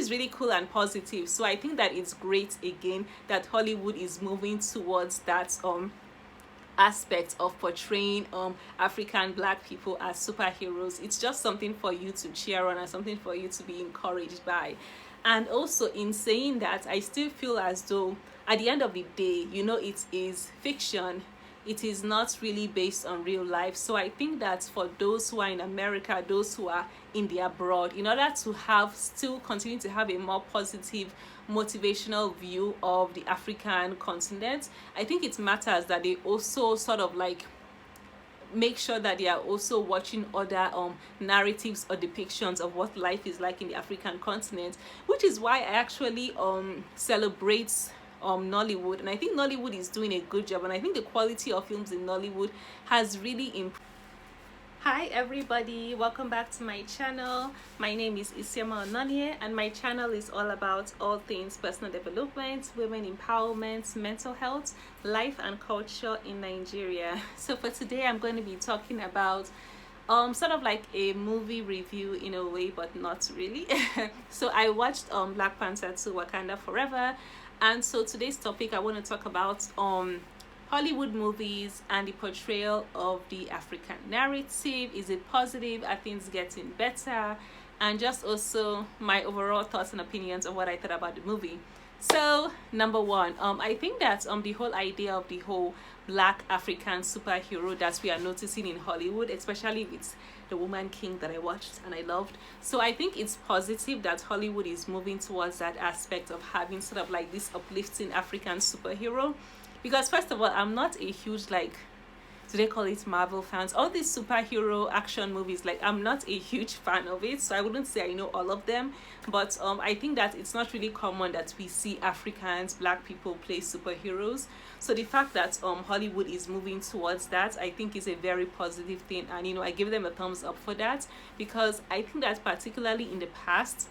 is really cool and positive. So I think that it's great again that Hollywood is moving towards that aspect of portraying African Black people as superheroes. It's just something for you to cheer on and something for you to be encouraged by. And also, in saying that, I still feel as though at the end of the day, it is fiction. It is not really based on real life. So I think that for those who are in America, those who are in the abroad, in order to still continue to have a more positive, motivational view of the African continent, I think it matters that they also sort of like make sure that they are also watching other narratives or depictions of what life is like in the African continent, which is why I actually celebrate Nollywood, and I think Nollywood is doing a good job, and I think the quality of films in Nollywood has really improved. Hi everybody, welcome back to my channel. My name is Isioma Ononye, and my channel is all about all things personal development, women empowerment, mental health, life and culture in Nigeria. So for today I'm going to be talking about sort of like a movie review in a way, but not really. So I watched Black Panther 2 Wakanda Forever, and so today's topic I want to talk about Hollywood movies and the portrayal of the African narrative. Is it positive? Are things getting better? And just also my overall thoughts and opinions of what I thought about the movie. So number one, I think that the whole idea of the whole Black African superhero that we are noticing in Hollywood, especially with The Woman King that I watched and I loved. So I think it's positive that Hollywood is moving towards that aspect of having sort of like this uplifting African superhero. Because first of all, I'm not a huge, like, do they call it Marvel fans? All these superhero action movies, like, I'm not a huge fan of it. So I wouldn't say I know all of them. But I think that it's not really common that we see Africans, Black people play superheroes. So the fact that Hollywood is moving towards that, I think is a very positive thing. And, I give them a thumbs up for that. Because I think that particularly in the past,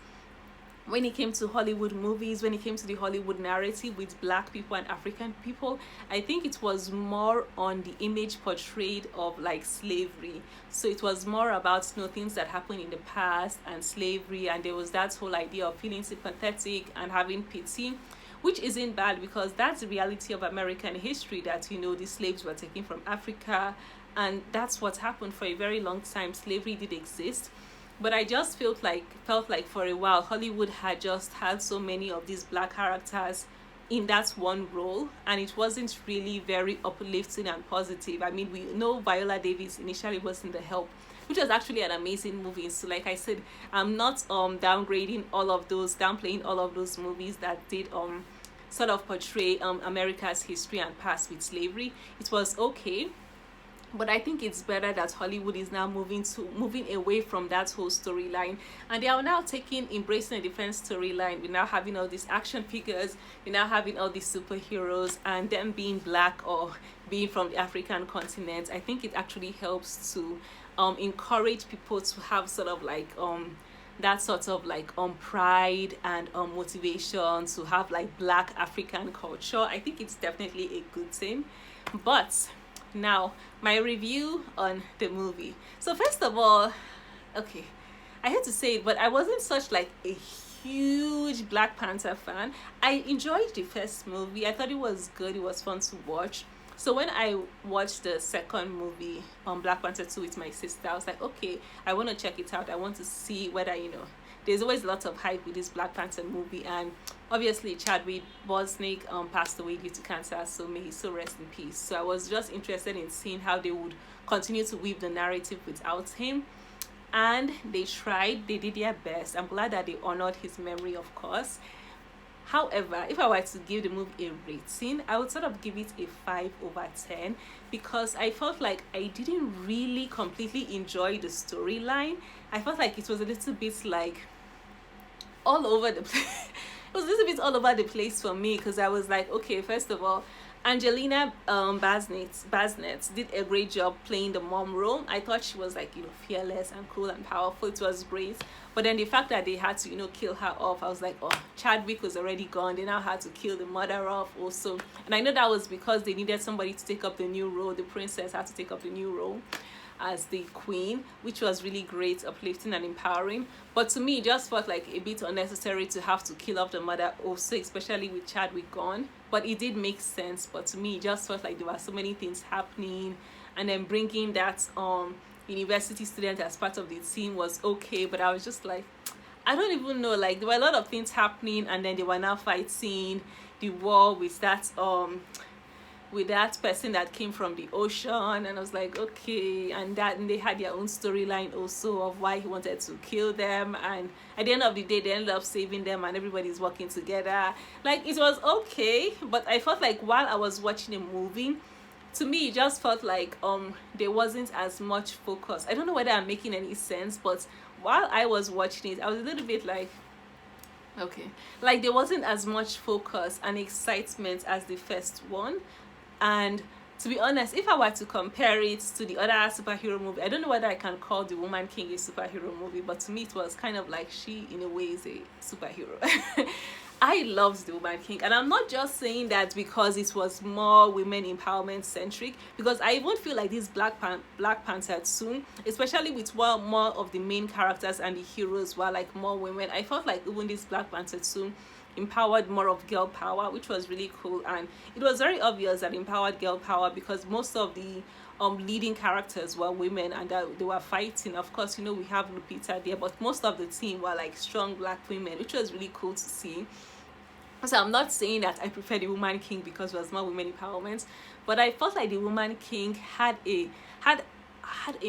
when it came to Hollywood movies, when it came to the Hollywood narrative with Black people and African people, I think it was more on the image portrayed of like slavery. So it was more about things that happened in the past and slavery, and there was that whole idea of feeling sympathetic and having pity, which isn't bad because that's the reality of American history, that the slaves were taken from Africa, and that's what happened for a very long time. Slavery did exist. But I just felt like for a while Hollywood had just had so many of these Black characters in that one role, and it wasn't really very uplifting and positive. I mean, we know Viola Davis initially was in The Help, which was actually an amazing movie. So like I said, I'm not downplaying all of those movies that did sort of portray America's history and past with slavery. It was okay. But I think it's better that Hollywood is now moving away from that whole storyline, and they are now embracing a different storyline. We're now having all these action figures, we're now having all these superheroes, and them being Black or being from the African continent. I think it actually helps to encourage people to have sort of like that sort of like pride and motivation to have like Black African culture. I think it's definitely a good thing. But now, my review on the movie. So first of all, okay, I hate to say it, but I wasn't such like a huge Black Panther fan. I enjoyed the first movie. I thought it was good. It was fun to watch. So when I watched the second movie, Black Panther 2 with my sister, I was like, okay, I want to check it out. I want to see whether, there's always lots of hype with this Black Panther movie, and obviously Chadwick Boseman passed away due to cancer, so may he so rest in peace. So I was just interested in seeing how they would continue to weave the narrative without him, and they did their best. I'm glad that they honored his memory, of course. However, if I were to give the movie a rating, I would sort of give it a 5/10 because I felt like I didn't really completely enjoy the storyline. I felt like it was a little bit like all over the place. It was a little bit all over the place for me, because I was like, okay, first of all, Angelina Basnet did a great job playing the mom role. I thought she was like, fearless and cool and powerful. It was great. But then the fact that they had to, kill her off, I was like, oh, Chadwick was already gone. They now had to kill the mother off also. And I know that was because they needed somebody to take up the new role. The princess had to take up the new role. as the queen, which was really great, uplifting and empowering. But to me, it just felt like a bit unnecessary to have to kill off the mother also, especially with Chadwick gone. But it did make sense. But to me, it just felt like there were so many things happening, and then bringing that university student as part of the team was okay. But I was just like, I don't even know, like there were a lot of things happening, and then they were now fighting the war with that person that came from the ocean, and I was like, okay. And they had their own storyline also of why he wanted to kill them, and at the end of the day they ended up saving them and everybody's working together. Like, it was okay, but I felt like while I was watching a movie, to me it just felt like there wasn't as much focus. I don't know whether I'm making any sense, but while I was watching it, I was a little bit like, okay, like there wasn't as much focus and excitement as the first one. And to be honest, if I were to compare it to the other superhero movie, I don't know whether I can call The Woman King a superhero movie, but to me it was kind of like she in a way is a superhero. I loved The Woman King, and I'm not just saying that because it was more women empowerment centric, because I even feel like this Black Panther too, especially with more of the main characters and the heroes were like more women. I felt like even this Black Panther too empowered more of girl power, which was really cool. And it was very obvious that empowered girl power because most of the leading characters were women, and they were fighting. Of course, we have Lupita there, but most of the team were like strong Black women, which was really cool to see. So I'm not saying that I prefer The Woman King because it was more women empowerment, but I felt like The Woman King had a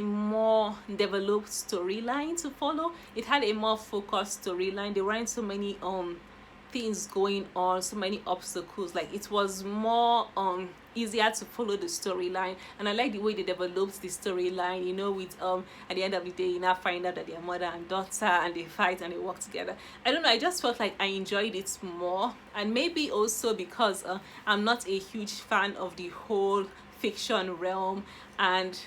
more developed storyline to follow. It had a more focused storyline. There weren't so many things going on, so many obstacles. Like, it was more easier to follow the storyline, and I like the way they developed the storyline, with at the end of the day you now find out that they're mother and daughter, and they fight and they work together. I don't know, I just felt like I enjoyed it more. And maybe also because I'm not a huge fan of the whole fiction realm, and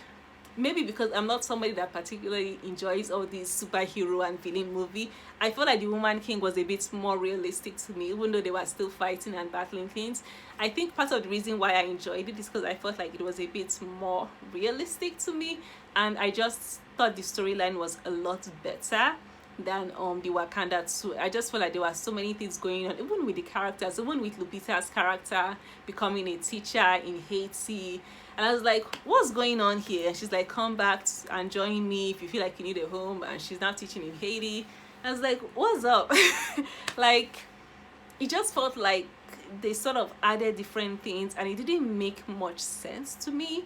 maybe because I'm not somebody that particularly enjoys all these superhero and villain movie, I feel like The Woman King was a bit more realistic to me, even though they were still fighting and battling things. I think part of the reason why I enjoyed it is because I felt like it was a bit more realistic to me, and I just thought the storyline was a lot better than the Wakanda 2. I just feel like there were so many things going on, even with the characters, even with Lupita's character becoming a teacher in Haiti. And I was like, what's going on here? And she's like, come back and join me if you feel like you need a home. And she's now teaching in Haiti. I was like, what's up? Like, it just felt like they sort of added different things, and it didn't make much sense to me.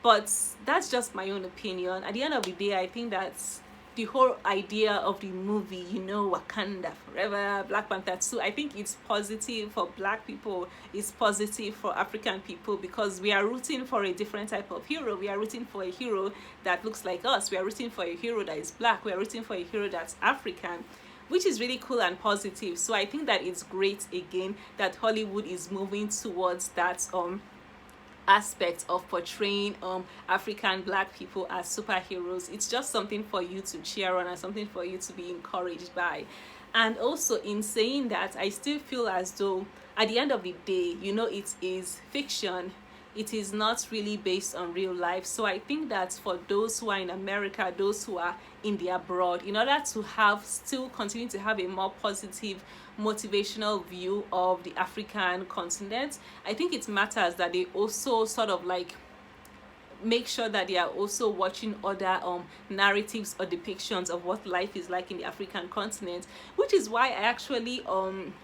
But that's just my own opinion. At the end of the day, I think that's the whole idea of the movie, Wakanda Forever, Black Panther 2. I think it's positive for Black people, it's positive for African people, because we are rooting for a different type of hero. We are rooting for a hero that looks like us. We are rooting for a hero that is Black. We are rooting for a hero that's African, which is really cool and positive. So I think that it's great, again, that Hollywood is moving towards that aspect of portraying African Black people as superheroes. It's just something for you to cheer on and something for you to be encouraged by. And also, in saying that, I still feel as though at the end of the day, it is fiction. It is not really based on real life. So I think that for those who are in America, those who are in the abroad, in order to still continue to have a more positive, motivational view of the African continent, I think it matters that they also sort of like make sure that they are also watching other narratives or depictions of what life is like in the African continent, which is why I actually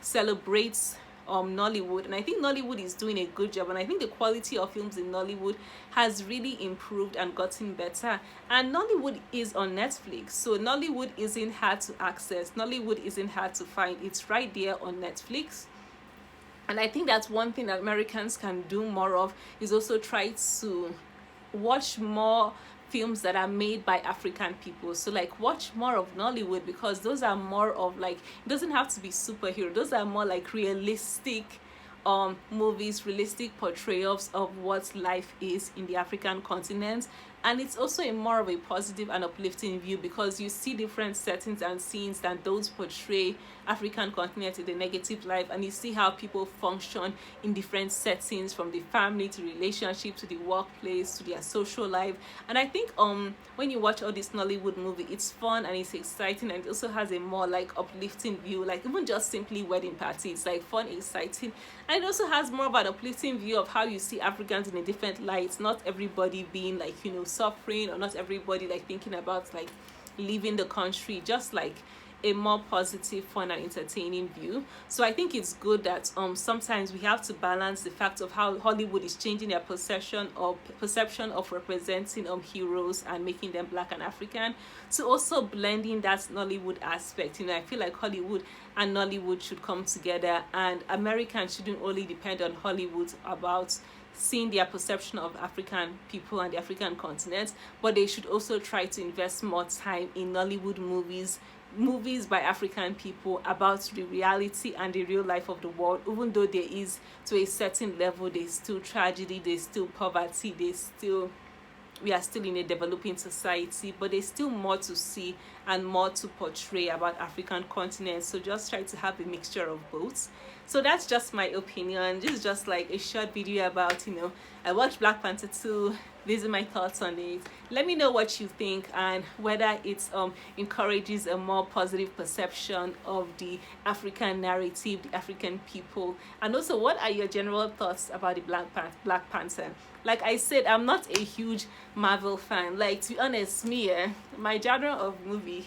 celebrate Nollywood. And I think Nollywood is doing a good job, and I think the quality of films in Nollywood has really improved and gotten better. And Nollywood is on Netflix, so Nollywood isn't hard to access, Nollywood isn't hard to find. It's right there on Netflix. And I think that's one thing that Americans can do more of, is also try to watch more films that are made by African people. So like, watch more of Nollywood, because those are more of like, it doesn't have to be superhero, those are more like realistic movies, realistic portrayals of what life is in the African continent. And it's also a more of a positive and uplifting view, because you see different settings and scenes that those portray African continent in the negative life, and you see how people function in different settings, from the family to relationship to the workplace to their social life. And I think when you watch all this Nollywood movie, it's fun and it's exciting, and it also has a more like uplifting view, like even just simply wedding party, it's like fun, exciting, and it also has more of an uplifting view of how you see Africans in a different light, not everybody being like, you know, suffering, or not everybody like thinking about like leaving the country, just like a more positive, fun and entertaining view. So I think it's good that sometimes we have to balance the fact of how Hollywood is changing their perception of representing heroes and making them Black and African, to also blending that Nollywood aspect. You know, I feel like Hollywood and Nollywood should come together, and Americans shouldn't only depend on Hollywood about seeing their perception of African people and the African continent, but they should also try to invest more time in Nollywood movies by African people about the reality and the real life of the world. Even though there is, to a certain level, there's still tragedy, there's still poverty, we are still in a developing society, but there's still more to see and more to portray about African continent. So just try to have a mixture of both. So that's just my opinion. This is just like a short video about, you know, I watched Black Panther 2. These are my thoughts on it. Let me know what you think, and whether it encourages a more positive perception of the African narrative, the African people, and also what are your general thoughts about the Black Panther. Like I said, I'm not a huge Marvel fan. Like, to be honest, my genre of movie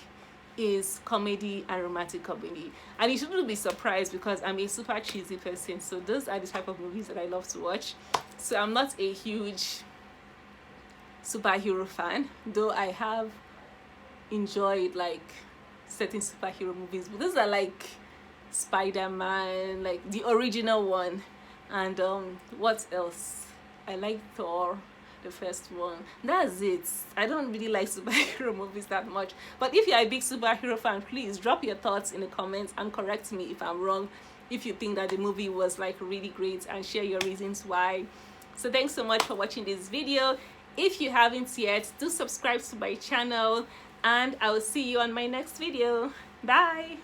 is comedy and romantic comedy, and you shouldn't be surprised because I'm a super cheesy person. So those are the type of movies that I love to watch. So I'm not a huge superhero fan, though I have enjoyed like certain superhero movies, but those are like Spider-Man, like the original one, and what else, I like Thor, the first one. That's it. I don't really like superhero movies that much, but if you're a big superhero fan, please drop your thoughts in the comments and correct me if I'm wrong, if you think that the movie was like really great, and share your reasons why. So thanks so much for watching this video. If you haven't yet, do subscribe to my channel, and I will see you on my next video. Bye.